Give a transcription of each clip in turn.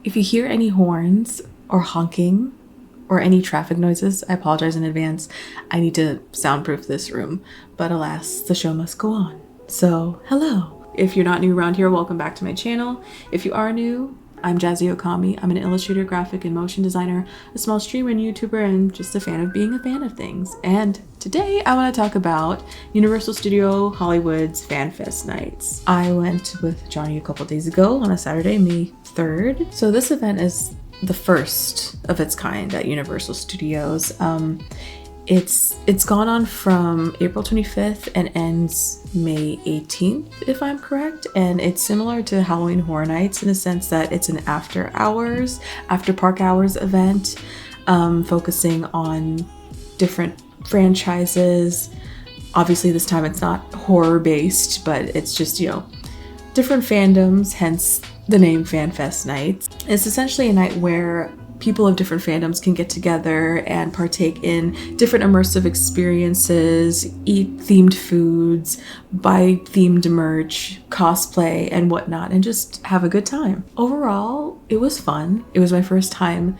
If you hear any horns or honking or any traffic noises, I apologize in advance. I need to soundproof this room, but alas, the show must go on. So, hello. If you're not new around here, welcome back to my channel. If you are new, I'm Jazzy Op1. I'm an illustrator, graphic, and motion designer, a small streamer and YouTuber, and just a fan of being a fan of things. And today I want to talk about Universal Studio Hollywood's Fan Fest nights. I went with Johnny a couple days ago on a Saturday, May 3rd. So this event is the first of its kind at Universal Studios. It's gone on from April 25th and ends May 18th, if I'm correct. And it's similar to Halloween Horror Nights in the sense that it's an after park hours event, focusing on different franchises. Obviously this time it's not horror based, but it's just, different fandoms, hence the name Fan Fest Nights. It's essentially a night where people of different fandoms can get together and partake in different immersive experiences, eat themed foods, buy themed merch, cosplay and whatnot, and just have a good time. Overall, it was fun. It was my first time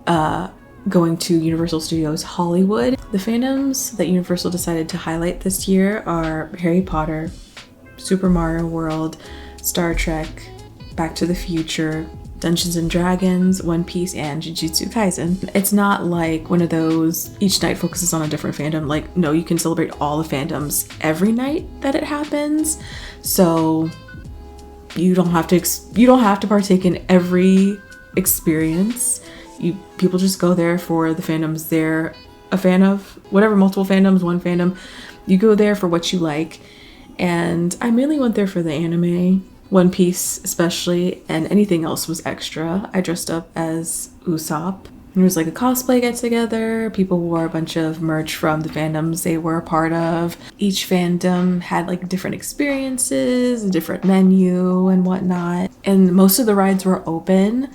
going to Universal Studios Hollywood. The fandoms that Universal decided to highlight this year are Harry Potter, Super Mario World, Star Trek, Back to the Future, Dungeons and Dragons, One Piece, and Jujutsu Kaisen. It's not like one of those each night focuses on a different fandom. Like, no, you can celebrate all the fandoms every night that it happens. So you don't have to partake in every experience. People just go there for the fandoms they're a fan of, whatever, multiple fandoms, one fandom. You go there for what you like. And I mainly went there for the anime, One Piece especially, and anything else was extra. I dressed up as Usopp. There was like a cosplay get together. People wore a bunch of merch from the fandoms they were a part of. Each fandom had like different experiences, a different menu and whatnot. And most of the rides were open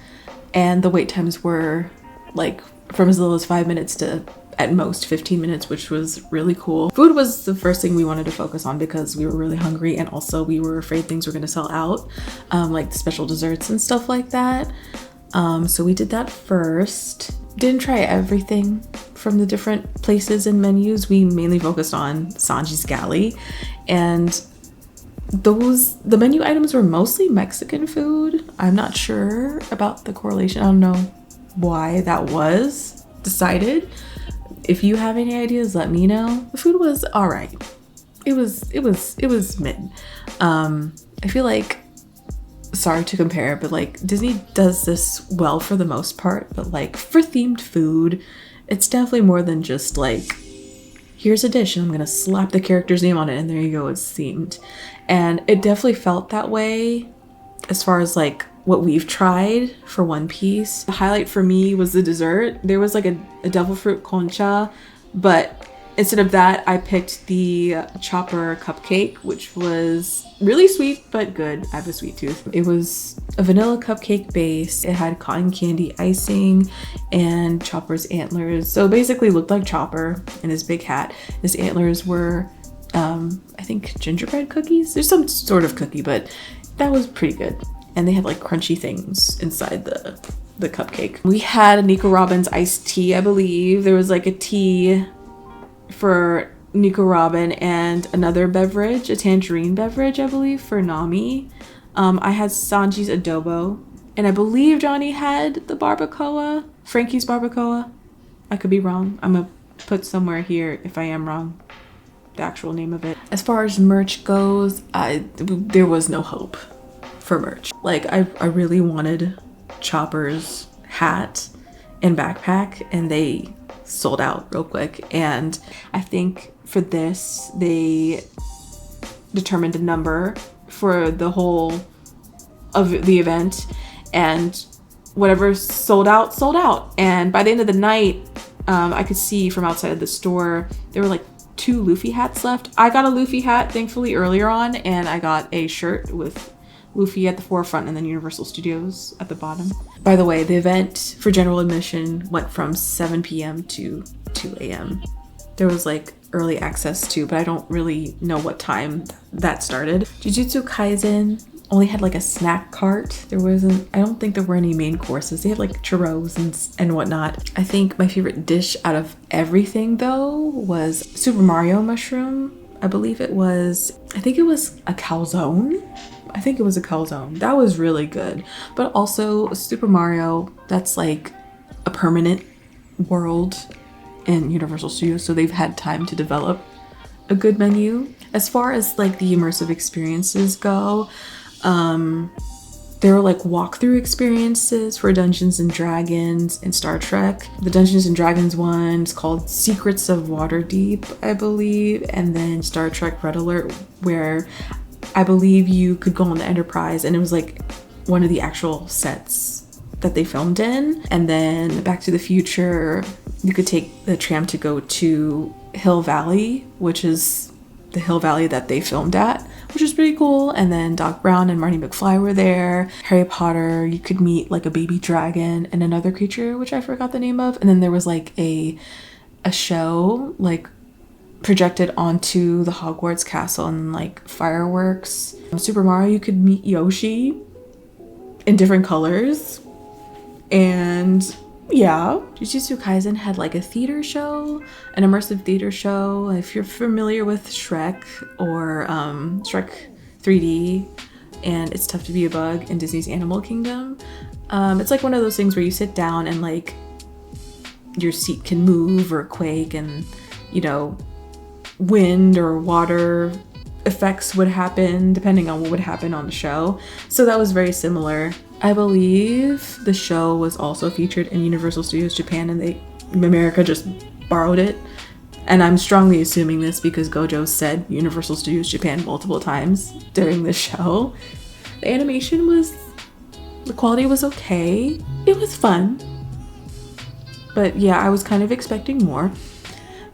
and the wait times were like from as little as 5 minutes to at most 15 minutes, which was really cool. Food was the first thing we wanted to focus on because we were really hungry and also we were afraid things were going to sell out, like the special desserts and stuff like that. So we did that first. Didn't try everything from the different places and menus. We mainly focused on Sanji's Cali, and the menu items were mostly Mexican food. I'm not sure about the correlation. I don't know why that was decided. If you have any ideas, let me know. The food was all right. It was mid. I feel like, sorry to compare, but like Disney does this well for the most part, but like for themed food, it's definitely more than just like, here's a dish and I'm gonna slap the character's name on it and there you go, it's themed. And it definitely felt that way as far as like what we've tried for One Piece. The highlight for me was the dessert. There was like a devil fruit concha, but instead of that, I picked the chopper cupcake, which was really sweet, but good. I have a sweet tooth. It was a vanilla cupcake base. It had cotton candy icing and Chopper's antlers. So it basically looked like Chopper in his big hat. His antlers were, I think gingerbread cookies. There's some sort of cookie, but that was pretty good. And they had like crunchy things inside the cupcake. We had a Nico Robin's iced tea, I believe. There was like a tea for Nico Robin and another beverage, a tangerine beverage, I believe, for Nami. I had Sanji's adobo, and I believe Johnny had the barbacoa, Frankie's barbacoa. I could be wrong. I'm gonna put somewhere here if I am wrong the actual name of it. As far as merch goes, there was no hope for merch. Like I really wanted Chopper's hat and backpack and they sold out real quick. And I think for this, they determined a number for the whole of the event, and whatever sold out. And by the end of the night, I could see from outside of the store, there were like 2 Luffy hats left. I got a Luffy hat thankfully earlier on, and I got a shirt with Luffy at the forefront and then Universal Studios at the bottom. By the way, the event for general admission went from 7 p.m. to 2 a.m. There was like early access too, but I don't really know what time that started. Jujutsu Kaisen only had like a snack cart. There wasn't, I don't think there were any main courses. They had like churros and whatnot. I think my favorite dish out of everything though was Super Mario mushroom. I think it was a calzone. That was really good. But also Super Mario, that's like a permanent world in Universal Studios, so they've had time to develop a good menu. As far as like the immersive experiences go, there were like walkthrough experiences for Dungeons and Dragons and Star Trek. The Dungeons and Dragons one's called Secrets of Waterdeep, I believe, and then Star Trek Red Alert, where I believe you could go on the Enterprise and it was like one of the actual sets that they filmed in. And then Back to the Future, you could take the tram to go to Hill Valley, which is the Hill Valley that they filmed at, which is pretty cool. And then Doc Brown and Marty McFly were there. Harry Potter, you could meet like a baby dragon and another creature, which I forgot the name of. And then there was like a show like projected onto the Hogwarts castle and like fireworks. Super Mario, you could meet Yoshi in different colors. And yeah, Jujutsu Kaisen had like a theater show, an immersive theater show. If you're familiar with Shrek or Shrek 3D and It's Tough to Be a Bug in Disney's Animal Kingdom, it's like one of those things where you sit down and like your seat can move or quake, and you know, wind or water effects would happen depending on what would happen on the show. So that was very similar. I believe the show was also featured in Universal Studios Japan, and America just borrowed it. And I'm strongly assuming this because Gojo said Universal Studios Japan multiple times during the show. The animation the quality was okay. It was fun. But yeah, I was kind of expecting more.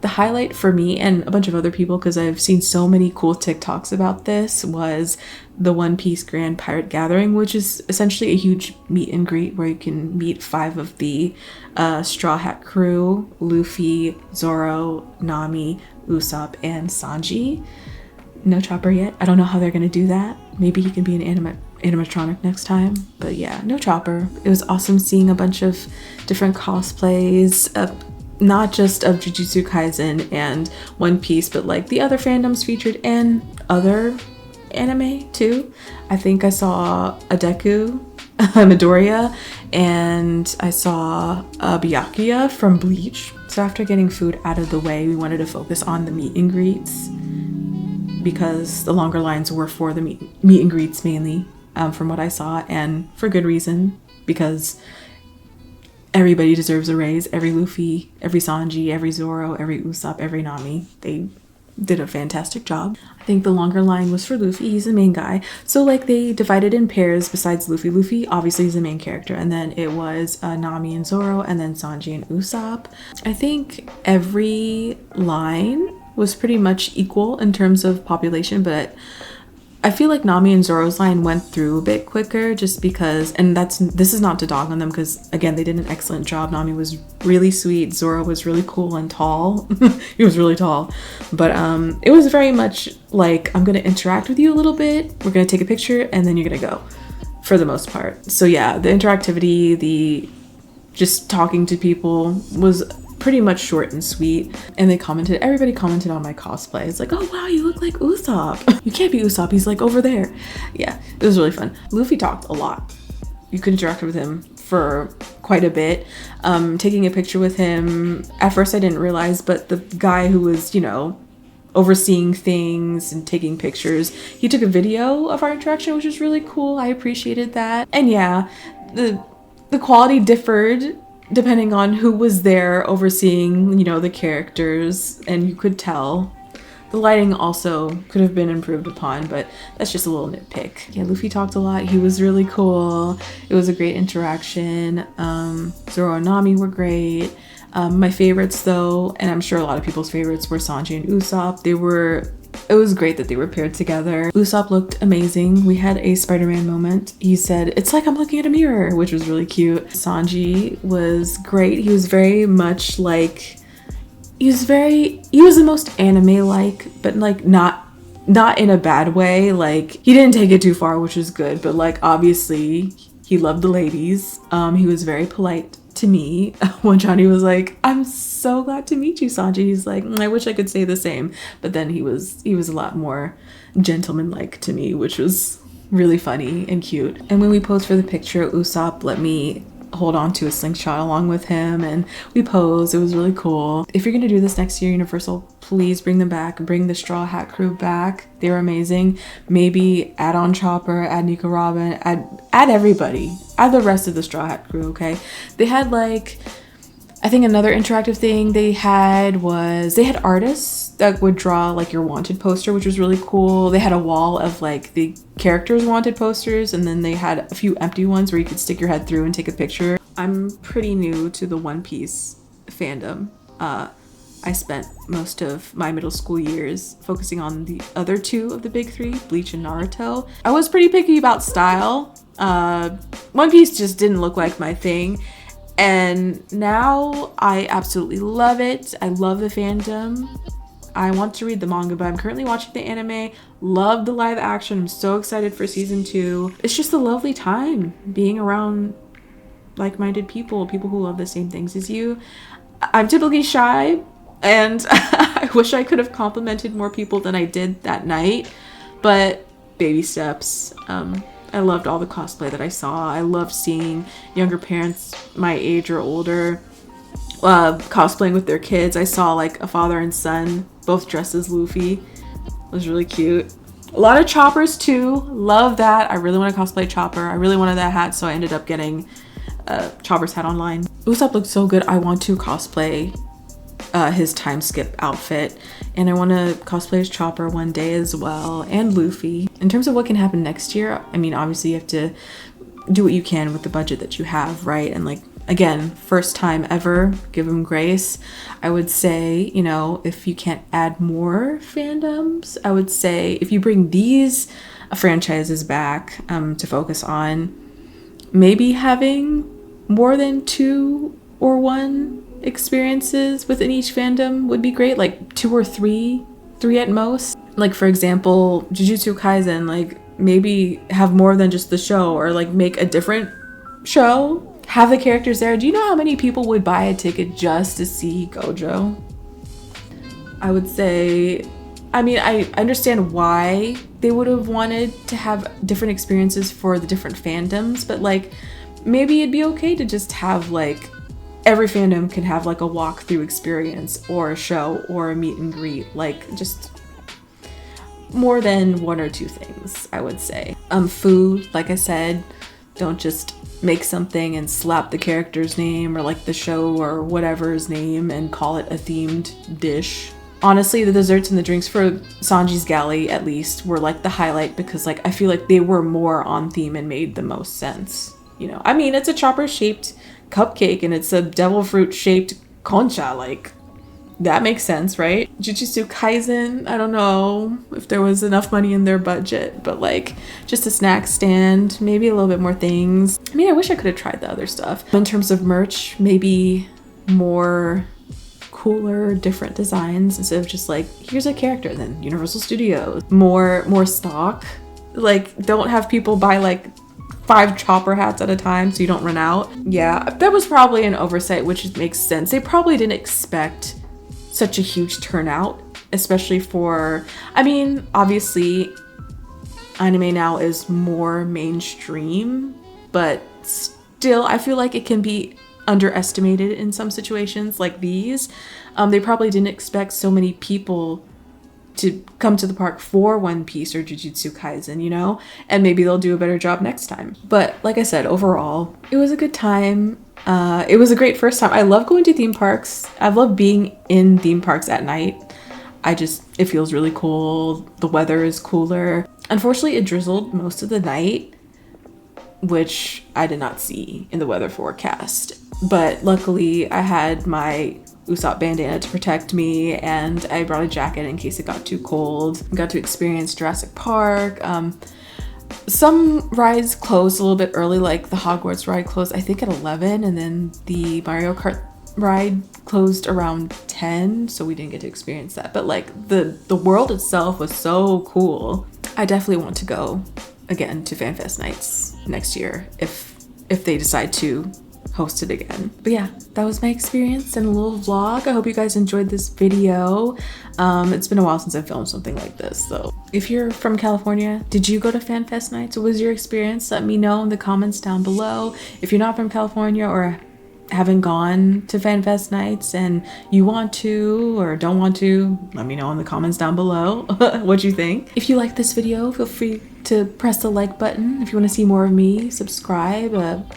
The highlight for me and a bunch of other people, because I've seen so many cool TikToks about this, was the One Piece Grand Pirate Gathering, which is essentially a huge meet and greet where you can meet 5 of the Straw Hat crew: Luffy, Zoro, Nami, Usopp, and Sanji. No Chopper yet. I don't know how they're going to do that. Maybe he can be an animatronic next time. But yeah, no Chopper. It was awesome seeing a bunch of different cosplays, not just of Jujutsu Kaisen and One Piece, but like the other fandoms featured and other anime too. I think I saw a Deku, Midoriya, and I saw Byakuya from Bleach. So after getting food out of the way, we wanted to focus on the meet and greets because the longer lines were for the meet and greets mainly, from what I saw, and for good reason, because everybody deserves a raise. Every Luffy, every Sanji, every Zoro, every Usopp, every Nami. They did a fantastic job. I think the longer line was for Luffy. He's the main guy. So like they divided in pairs besides Luffy. Luffy obviously is the main character. And then it was Nami and Zoro, and then Sanji and Usopp. I think every line was pretty much equal in terms of population, but I feel like Nami and Zoro's line went through a bit quicker just because, and this is not to dog on them because again, they did an excellent job. Nami was really sweet. Zoro was really cool and tall. He was really tall, but it was very much like, I'm going to interact with you a little bit. We're going to take a picture and then you're going to go, for the most part. So yeah, the interactivity, the just talking to people was pretty much short and sweet. And everybody commented on my cosplay. It's like, oh wow, you look like Usopp. You can't be Usopp, he's like over there. Yeah, it was really fun. Luffy talked a lot. You could interact with him for quite a bit. Taking a picture with him, at first I didn't realize, but the guy who was, you know, overseeing things and taking pictures, he took a video of our interaction, which was really cool. I appreciated that. And yeah, the quality differed depending on who was there overseeing, you know, the characters, and you could tell. The lighting also could have been improved upon, but that's just a little nitpick. Yeah, Luffy talked a lot. He was really cool. It was a great interaction. Zoro and Nami were great. My favorites though, and I'm sure a lot of people's favorites, were Sanji and Usopp. It was great that they were paired together. Usopp looked amazing. We had a Spider-Man moment. He said, "It's like I'm looking at a mirror," which was really cute. Sanji was great. He was very much like, he was the most anime-like, but like not not in a bad way. Like, he didn't take it too far, which was good, but like obviously he loved the ladies. He was very polite to me. When Johnny was like, I'm so glad to meet you, Sanji, he's like, I wish I could say the same. But then he was a lot more gentleman-like to me, which was really funny and cute. And when we posed for the picture, Usopp let me hold on to a slingshot along with him, and we posed. It was really cool. If you're gonna do this next year, Universal, please bring them back. Bring the Straw Hat crew back. They were amazing. Maybe add on Chopper, add Nico Robin, add everybody. Add the rest of the Straw Hat crew, okay? They had like, I think another interactive thing they had artists that would draw like your wanted poster, which was really cool. They had a wall of like the characters' wanted posters, and then they had a few empty ones where you could stick your head through and take a picture. I'm pretty new to the One Piece fandom. I spent most of my middle school years focusing on the other two of the big three, Bleach and Naruto. I was pretty picky about style. One Piece just didn't look like my thing. And now I absolutely love it. I love the fandom. I want to read the manga, but I'm currently watching the anime. Love the live action. I'm so excited for season 2. It's just a lovely time being around like-minded people who love the same things as you. I'm typically shy, and I wish I could have complimented more people than I did that night, but baby steps. I loved all the cosplay that I saw. I loved seeing younger parents my age or older cosplaying with their kids. I saw like a father and son both dressed as Luffy. It was really cute. A lot of Choppers too. Love that. I really want to cosplay Chopper. I really wanted that hat, so I ended up getting Chopper's hat online. Usopp looked so good. I want to cosplay his time skip outfit, and I want to cosplay as Chopper one day as well, and Luffy. In terms of what can happen next year, I mean, obviously you have to do what you can with the budget that you have, right? And like, again, first time ever, give them grace. I would say, you know, if you can't add more fandoms, I would say if you bring these franchises back to focus on, maybe having more than 2 or 1 experiences within each fandom would be great, like 2 or 3 at most. Like, for example, Jujutsu Kaisen, like maybe have more than just the show, or like make a different show, have the characters there. Do you know how many people would buy a ticket just to see Gojo? I would say, I mean, I understand why they would have wanted to have different experiences for the different fandoms, but like maybe it'd be okay to just have like every fandom can have like a walkthrough experience or a show or a meet and greet, like just more than 1 or 2 things, I would say. Food, like I said, don't just make something and slap the character's name or like the show or whatever's name and call it a themed dish. Honestly, the desserts and the drinks for Sanji's galley, at least, were like the highlight, because like I feel like they were more on theme and made the most sense. You know, I mean, it's a Chopper shaped cupcake and it's a devil fruit shaped concha, like that makes sense, right? Jujutsu Kaisen, I don't know if there was enough money in their budget, but like just a snack stand, maybe a little bit more things. I mean, I wish I could have tried the other stuff. In terms of merch, maybe more cooler, different designs instead of just like, here's a character, then Universal Studios. More stock. Like, don't have people buy like 5 Chopper hats at a time so you don't run out. Yeah, that was probably an oversight, which makes sense. They probably didn't expect such a huge turnout, especially for, I mean, obviously anime now is more mainstream, but still I feel like it can be underestimated in some situations like these. They probably didn't expect so many people to come to the park for One Piece or Jujutsu Kaisen, you know? And maybe they'll do a better job next time. But like I said, overall, it was a good time. It was a great first time. I love going to theme parks. I love being in theme parks at night. It feels really cool. The weather is cooler. Unfortunately, it drizzled most of the night, which I did not see in the weather forecast. But luckily, I had my Usopp bandana to protect me, and I brought a jacket in case it got too cold. I got to experience Jurassic Park. Some rides closed a little bit early, like the Hogwarts ride closed I think at 11, and then the Mario Kart ride closed around 10, so we didn't get to experience that. But like the world itself was so cool. I definitely want to go again to FanFest nights next year if they decide to host it again. But yeah, that was my experience and a little vlog. I hope you guys enjoyed this video. It's been a while since I filmed something like this, so if you're from California, did you go to FanFest nights? What was your experience? Let me know in the comments down below. If you're not from California or haven't gone to FanFest nights and you want to or don't want to, let me know in the comments down below what you think. If you like this video, feel free to press the like button. If you want to see more of me, subscribe,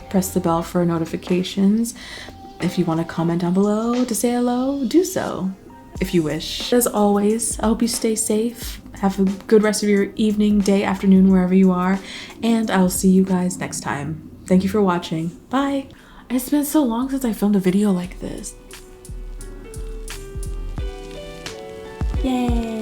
press the bell for notifications. If you want to comment down below to say hello, do so if you wish. As always, I hope you stay safe. Have a good rest of your evening, day, afternoon, wherever you are, and I'll see you guys next time. Thank you for watching. Bye. It's been so long since I filmed a video like this. Yay!